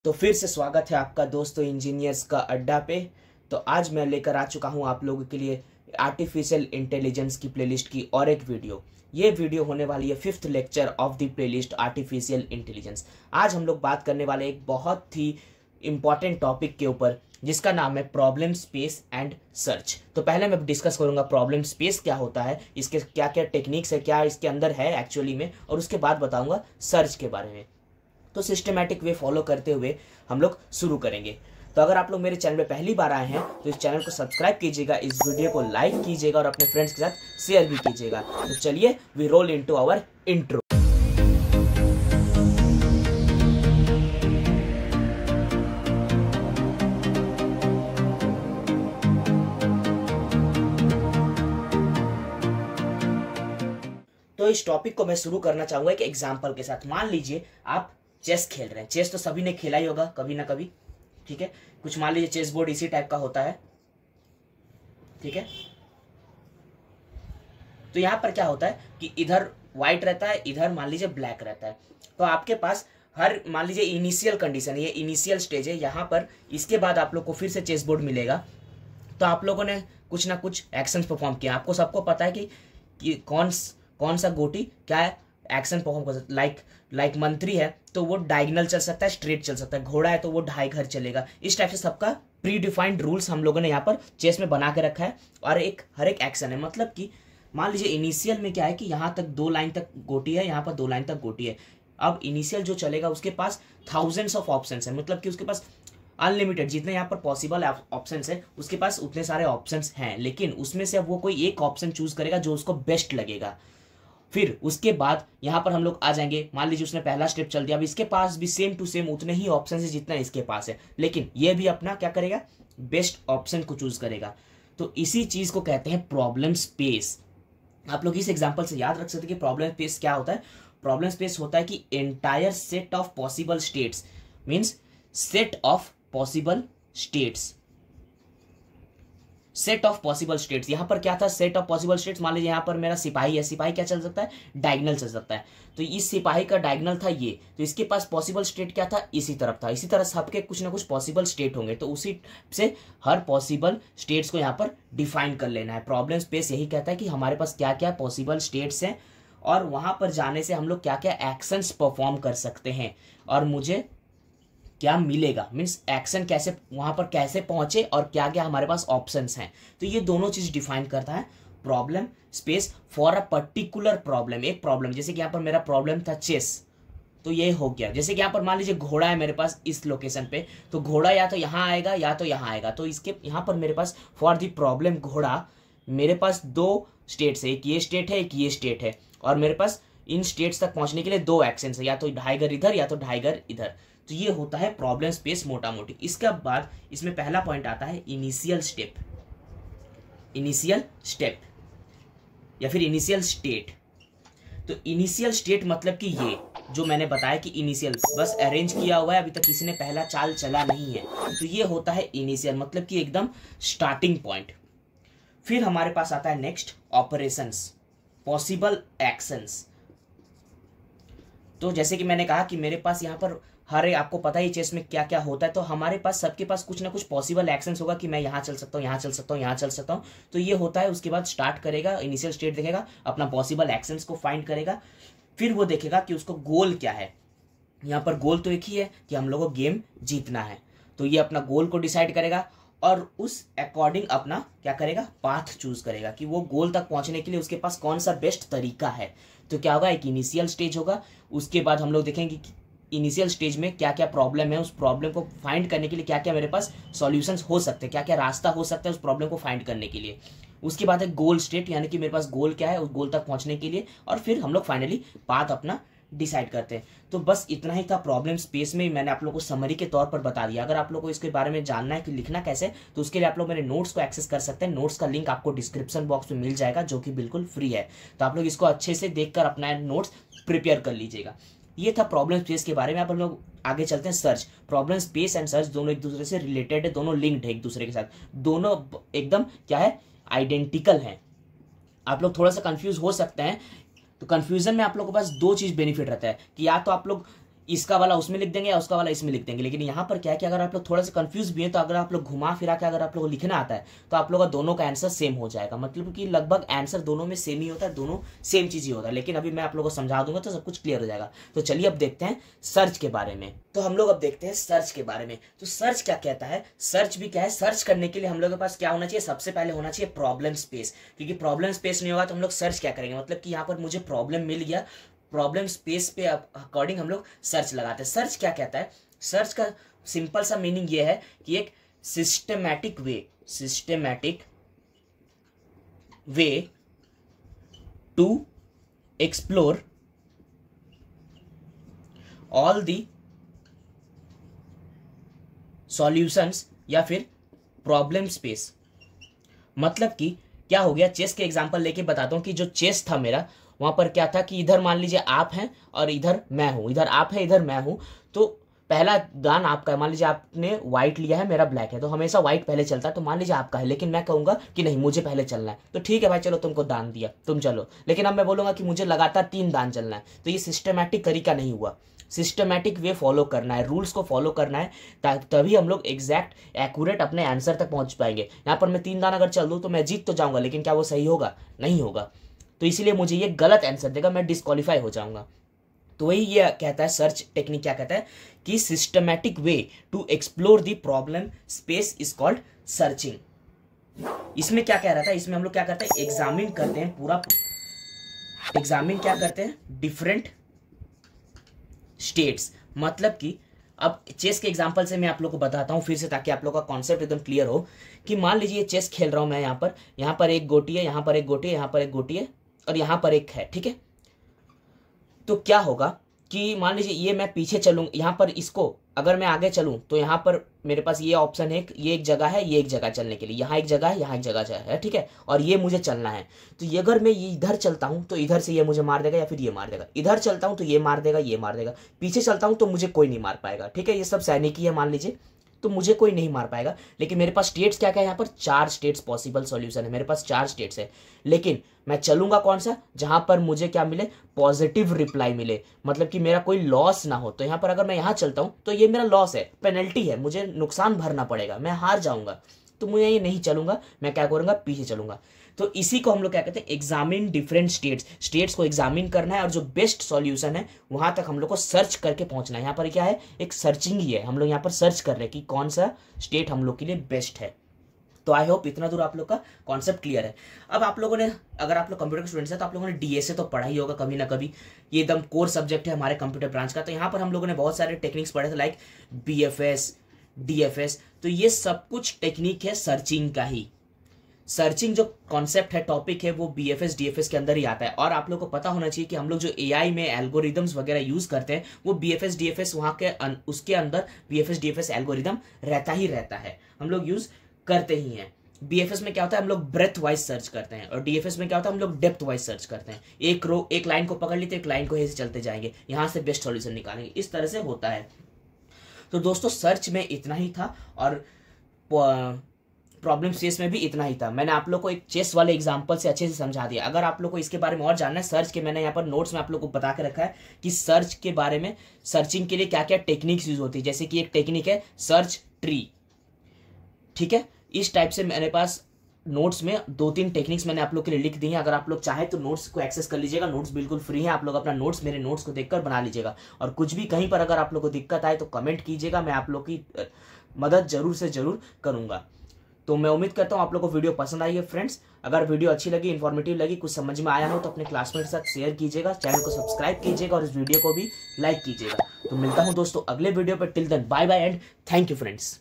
तो फिर से स्वागत है आपका दोस्तों इंजीनियर्स का अड्डा पे। तो आज मैं लेकर आ चुका हूं आप लोगों के लिए आर्टिफिशियल इंटेलिजेंस की प्लेलिस्ट की और एक वीडियो। ये वीडियो होने वाली है 5th lecture of the playlist artificial intelligence. आज हम लोग बात करने वाले एक बहुत ही इंपॉर्टेंट टॉपिक के ऊपर जिसका नाम है प्रॉब्लम स्पेस एंड सर्च। तो पहले मैं डिस्कस करूंगा प्रॉब्लम स्पेस क्या होता है, इसके क्या क्या टेक्निक्स है, क्या इसके अंदर है एक्चुअली में, और उसके बाद बताऊंगा सर्च के बारे में। तो सिस्टमैटिक वे फॉलो करते हुए हम लोग शुरू करेंगे। तो अगर आप लोग मेरे चैनल में पहली बार आए हैं तो इस चैनल को सब्सक्राइब कीजिएगा, इस वीडियो को लाइक कीजिएगा और अपने फ्रेंड्स के साथ शेयर भी कीजिएगा। तो चलिए we roll into our intro. तो इस टॉपिक को मैं शुरू करना चाहूंगा एक एग्जांपल के साथ। मान लीजिए आप चेस खेल रहे हैं। चेस तो सभी ने खेला ही होगा कभी ना कभी, ठीक है। कुछ मान लीजिए चेस बोर्ड इसी टाइप का होता है, ठीक है। तो यहां पर क्या होता है कि इधर व्हाइट रहता है, इधर मान लीजिए ब्लैक रहता है। तो आपके पास हर मान लीजिए इनिशियल कंडीशन, ये इनिशियल स्टेज है यहाँ पर। इसके बाद आप लोग को फिर से चेस बोर्ड मिलेगा। तो आप लोगों ने कुछ ना कुछ एक्शन परफॉर्म किया। आपको सबको पता है कि कौन सा गोटी क्या एक्शन परफॉर्म कर सकता है। लाइक मंत्री है तो वो डायगोनल चल सकता है, स्ट्रेट चल सकता है। घोड़ा है तो वो ढाई घर चलेगा। इस टाइप से सबका प्री डिफाइंड रूल्स हम लोगों ने यहाँ पर चेस में बना के रखा है। और हर एक एक्शन है, मतलब कि मान लीजिए इनिशियल में क्या है कि यहाँ तक 2 लाइन तक गोटी है, यहाँ पर 2 लाइन तक गोटी है। अब इनिशियल जो चलेगा उसके पास थाउजेंड्स ऑफ ऑप्शंस है, मतलब कि उसके पास अनलिमिटेड जितने यहाँ पर पॉसिबल ऑप्शंस है उसके पास उतने सारे ऑप्शंस हैं। लेकिन उसमें से अब वो कोई एक ऑप्शन चूज करेगा जो उसको बेस्ट लगेगा। फिर उसके बाद यहाँ पर हम लोग आ जाएंगे। मान लीजिए उसने पहला स्टेप चल दिया, अब इसके पास भी सेम टू सेम उतने ही ऑप्शन है जितना इसके पास है, लेकिन ये भी अपना क्या करेगा, बेस्ट ऑप्शन को चूज करेगा। तो इसी चीज को कहते हैं प्रॉब्लम स्पेस। आप लोग इस एग्जांपल से याद रख सकते हैं कि प्रॉब्लम स्पेस क्या होता है। प्रॉब्लम स्पेस होता है कि entire set of possible states, means set of possible states, set of possible states. यहां पर क्या था, सेट ऑफ पॉसिबल स्टेट्स। मान लीजिए यहां पर मेरा सिपाही है, सिपाही क्या चल सकता है, डायगोनल चल सकता है। तो इस सिपाही का डायगोनल था ये, तो इसके पास पॉसिबल स्टेट क्या था, इसी तरफ था। इसी तरह सबके कुछ ना कुछ पॉसिबल स्टेट होंगे, तो उसी से हर पॉसिबल स्टेट्स को यहां पर डिफाइन कर लेना है। प्रॉब्लम स्पेस यही कहता है कि हमारे पास क्या क्या पॉसिबल स्टेट्स हैं और वहां पर जाने से हम लोग क्या क्या एक्शंस परफॉर्म कर सकते हैं और मुझे क्या मिलेगा, मीन्स एक्शन कैसे वहां पर कैसे पहुंचे और क्या क्या हमारे पास ऑप्शंस हैं। तो ये दोनों चीज डिफाइन करता है problem space for a particular problem. एक प्रॉब्लम, जैसे कि यहाँ पर मेरा प्रॉब्लम था चेस, तो ये हो गया। जैसे कि यहाँ पर मान लीजिए घोड़ा है मेरे पास इस लोकेशन पे, तो घोड़ा या तो यहाँ आएगा या तो यहाँ आएगा। तो इसके यहाँ पर मेरे पास फॉर द प्रॉब्लम घोड़ा मेरे पास 2 स्टेट्स है, एक ये स्टेट है एक ये स्टेट है, और मेरे पास इन स्टेट्स तक पहुंचने के लिए 2 एक्शंस है, या तो ढाई घर इधर या तो ढाई घर इधर। तो ये होता है प्रॉब्लम स्पेस मोटा मोटी। इसके बाद इसमें पहला पॉइंट आता है इनिशियल स्टेप, इनिशियल स्टेप या फिर इनिशियल स्टेट। तो इनिशियल स्टेट मतलब कि ये जो मैंने बताया कि इनिशियल बस अरेंज किया हुआ है, अभी तक किसी ने पहला चाल चला नहीं है, तो ये होता है इनिशियल, मतलब कि एकदम स्टार्टिंग पॉइंट। फिर हमारे पास आता है नेक्स्ट ऑपरेशंस, पॉसिबल एक्शंस। तो जैसे कि मैंने कहा कि मेरे पास यहाँ पर आपको पता ही चेस में क्या क्या होता है, तो हमारे पास सबके पास कुछ ना कुछ पॉसिबल एक्शंस होगा कि मैं यहाँ चल सकता हूँ, यहाँ चल सकता हूँ, यहाँ चल सकता हूँ। तो ये होता है। उसके बाद स्टार्ट करेगा, इनिशियल स्टेट देखेगा, अपना पॉसिबल एक्शंस को फाइंड करेगा। फिर वो देखेगा कि उसको गोल क्या है। यहाँ पर गोल तो एक ही है कि हम लोग को गेम जीतना है, तो ये अपना गोल को डिसाइड करेगा और उस अकॉर्डिंग अपना क्या करेगा, पाथ चूज करेगा कि वो गोल तक पहुंचने के लिए उसके पास कौन सा बेस्ट तरीका है। तो क्या होगा, एक इनिशियल स्टेज होगा। उसके बाद हम लोग देखेंगे कि इनिशियल स्टेज में क्या क्या प्रॉब्लम है, उस प्रॉब्लम को फाइंड करने के लिए क्या क्या मेरे पास सॉल्यूशंस हो सकते हैं, क्या क्या रास्ता हो सकता है उस प्रॉब्लम को फाइंड करने के लिए। उसके बाद है गोल स्टेट, यानी कि मेरे पास गोल क्या है उस गोल तक पहुंचने के लिए, और फिर हम लोग फाइनली पाथ अपना डिसाइड करते हैं। तो बस इतना ही था प्रॉब्लम स्पेस में। मैंने आप लोगों को समरी के तौर पर बता दिया। अगर आप लोगों को इसके बारे में जानना है कि लिखना कैसे, तो उसके लिए आप लोग मेरे नोट्स को एक्सेस कर सकते हैं। नोट्स का लिंक आपको डिस्क्रिप्शन बॉक्स में मिल जाएगा, जो कि बिल्कुल फ्री है। तो आप लोग इसको अच्छे से देखकर अपना नोट्स प्रिपेयर कर लीजिएगा। ये था प्रॉब्लम स्पेस के बारे में। आप लोग आगे चलते हैं search. Problem space and search दोनों एक दूसरे से रिलेटेड है, दोनों लिंक्ड है एक दूसरे के साथ, दोनों एकदम क्या है, आइडेंटिकल है। आप लोग थोड़ा सा कंफ्यूज हो सकते हैं। तो कंफ्यूजन में आप लोगों के पास 2 चीज बेनिफिट रहता है कि या तो आप लोग इसका वाला उसमें लिख देंगे या उसका वाला इसमें लिख देंगे। लेकिन यहाँ पर क्या है कि अगर आप लोग थोड़ा सा कंफ्यूज भी हैं तो अगर आप लोग घुमा फिरा के अगर आप लोग को लिखना आता है तो आप लोग का दोनों का आंसर सेम हो जाएगा। मतलब कि लगभग आंसर दोनों में सेम ही होता है, दोनों सेम चीज ही होता है। लेकिन अभी मैं आप लोगों को समझा दूंगा तो सब कुछ क्लियर हो जाएगा। तो चलिए अब देखते हैं सर्च के बारे में। तो हम लोग अब देखते हैं सर्च के बारे में। तो सर्च क्या कहता है, सर्च भी क्या है, सर्च करने के लिए हम लोग के पास क्या होना चाहिए, सबसे पहले होना चाहिए प्रॉब्लम स्पेस। क्योंकि प्रॉब्लम स्पेस नहीं होगा तो हम लोग सर्च क्या करेंगे, मतलब कि यहाँ पर मुझे प्रॉब्लम मिल गया, प्रॉब्लम स्पेस पे अकॉर्डिंग हम लोग सर्च लगाते हैं। सर्च क्या कहता है, सर्च का सिंपल सा मीनिंग ये है कि एक systematic way to explore all the solutions या फिर प्रॉब्लम स्पेस। मतलब कि क्या हो गया, चेस के एग्जांपल लेके बताता हूं कि जो चेस था मेरा, वहां पर क्या था कि इधर मान लीजिए आप हैं और इधर मैं हूं, इधर आप है इधर मैं हूं। तो पहला दान आपका है, मान लीजिए आपने व्हाइट लिया है, मेरा ब्लैक है, तो हमेशा व्हाइट पहले चलता है। तो मान लीजिए आपका है, लेकिन मैं कहूंगा कि नहीं मुझे पहले चलना है, तो ठीक है भाई चलो तुमको दान दिया, तुम चलो। लेकिन अब मैं बोलूंगा कि मुझे लगातार 3 दान चलना है, तो ये सिस्टमैटिक तरीका नहीं हुआ। सिस्टमैटिक वे फॉलो करना है, रूल्स को फॉलो करना है, तभी हम लोग एग्जैक्ट एक्यूरेट अपने आंसर तक पहुंच पाएंगे। यहाँ पर मैं 3 दान अगर चल दूं तो मैं जीत तो जाऊंगा, लेकिन क्या वो सही होगा, नहीं होगा। तो इसीलिए मुझे ये गलत आंसर देगा, मैं डिस्क्वालीफाई हो जाऊंगा। तो वही ये कहता है सर्च टेक्निक, क्या कहता है कि systematic way to explore the problem space is called searching. इसमें क्या कह रहा था, इसमें हम लोग क्या करते हैं, एग्जामिन करते हैं पूरा, एग्जामिन क्या करते हैं, डिफरेंट स्टेट्स। मतलब कि अब चेस के एग्जांपल से मैं आप लोग को बताता हूं फिर से, ताकि आप लोग का कॉन्सेप्ट एकदम क्लियर हो। कि मान लीजिए चेस खेल रहा हूं मैं, यहाँ पर एक गोटी है, यहाँ पर एक गोटी है, यहाँ पर एक गोटी है और यहाँ पर एक है, ठीक है। तो क्या होगा कि मान लीजिए ये मैं पीछे चलूँ, यहाँ पर इसको अगर मैं आगे चलूँ तो यहाँ पर मेरे पास ये ऑप्शन है, ये एक जगह है, ये एक जगह चलने के लिए, यहाँ एक जगह है, यहाँ एक जगह है, ठीक है। और ये मुझे चलना है, तो ये अगर मैं ये इधर चलता हूँ तो इधर से ये मुझे मार देगा या फिर ये मार देगा, इधर चलता हूँ तो ये मार देगा, ये मार देगा, पीछे चलता हूँ तो मुझे कोई नहीं मार पाएगा, ठीक है। ये सब सैनिकी है मान लीजिए, तो मुझे कोई नहीं मार पाएगा। लेकिन मेरे पास स्टेट्स क्या क्या है, यहाँ पर 4 स्टेट्स पॉसिबल सॉल्यूशन है, मेरे पास 4 स्टेट्स है। लेकिन मैं चलूंगा कौन सा, जहां पर मुझे क्या मिले, पॉजिटिव रिप्लाई मिले, मतलब कि मेरा कोई लॉस ना हो। तो यहाँ पर अगर मैं यहाँ चलता हूं तो ये मेरा लॉस है, पेनल्टी है, मुझे नुकसान भरना पड़ेगा, मैं हार जाऊंगा, तो मुझे ये नहीं चलूंगा, मैं क्या करूंगा, पीछे चलूंगा। तो इसी को हम लोग क्या कहते हैं, एग्जामिन डिफरेंट स्टेट्स। स्टेट्स को एग्जामिन करना है और जो बेस्ट सॉल्यूशन है वहां तक हम लोग को सर्च करके पहुंचना है। यहाँ पर क्या है, एक सर्चिंग ही है, हम लोग यहाँ पर सर्च कर रहे हैं कि कौन सा स्टेट हम लोग के लिए बेस्ट है। तो आई होप इतना दूर आप लोग का कॉन्सेप्ट क्लियर है। अब आप लोगों ने, अगर आप लोग कंप्यूटर के स्टूडेंट्स हैं तो आप लोगों ने डीएसए तो पढ़ा ही होगा कभी ना कभी, ये एकदम कोर सब्जेक्ट है हमारे कंप्यूटर ब्रांच का। तो यहाँ पर हम लोगों ने बहुत सारे टेक्निक्स पढ़े थे, लाइक बीएफएस, डीएफएस। तो ये सब कुछ टेक्निक है सर्चिंग का ही। सर्चिंग जो कॉन्सेप्ट है, टॉपिक है, वो बीएफएस डीएफएस के अंदर ही आता है। और आप लोग को पता होना चाहिए कि हम लोग जो एआई में एल्गोरिदम्स वगैरह यूज करते हैं वो बीएफएस डीएफएस वहां के उसके अंदर बीएफएस डीएफएस एल्गोरिदम रहता ही रहता है, हम लोग यूज करते ही हैं। बीएफएस में क्या होता है, हम लोग ब्रेथ वाइज सर्च करते हैं, और डीएफएस में क्या होता है, हम लोग डेप्थ वाइज सर्च करते हैं। एक लाइन को पकड़ लेते, एक लाइन को ऐसे चलते जाएंगे, यहां से बेस्ट सॉल्यूशन निकालेंगे, इस तरह से होता है। तो दोस्तों सर्च में इतना ही था और प्रॉब्लम स्पेस में भी इतना ही था। मैंने आप लोग को एक चेस वाले एग्जांपल से अच्छे से समझा दिया। अगर आप लोग को इसके बारे में और जानना है सर्च के, मैंने यहाँ पर नोट्स में आप लोग को बता के रखा है कि सर्च के बारे में, सर्चिंग के लिए क्या क्या टेक्निक्स यूज होती है। जैसे कि एक टेक्निक है सर्च ट्री, ठीक है। इस टाइप से मेरे पास नोट्स में 2-3 टेक्निक्स मैंने आप लोग के लिए लिख दी हैं। अगर आप लोग चाहे तो नोट्स को एक्सेस कर लीजिएगा, नोट्स बिल्कुल फ्री है, आप लोग अपना नोट्स मेरे नोट्स को देखकर बना लीजिएगा। और कुछ भी कहीं पर अगर आप लोग को दिक्कत आए तो कमेंट कीजिएगा, मैं आप लोग की मदद जरूर से जरूर करूंगा। तो मैं उम्मीद करता हूँ आप लोग को वीडियो पसंद आई है फ्रेंड्स। अगर वीडियो अच्छी लगी, इन्फॉर्मेटिव लगी, कुछ समझ में आया हो तो अपने क्लासमेट के साथ शेयर कीजिएगा, चैनल को सब्सक्राइब कीजिएगा और इस वीडियो को भी लाइक कीजिएगा। तो मिलता हूँ दोस्तों अगले वीडियो पर, till then bye bye and thank you friends.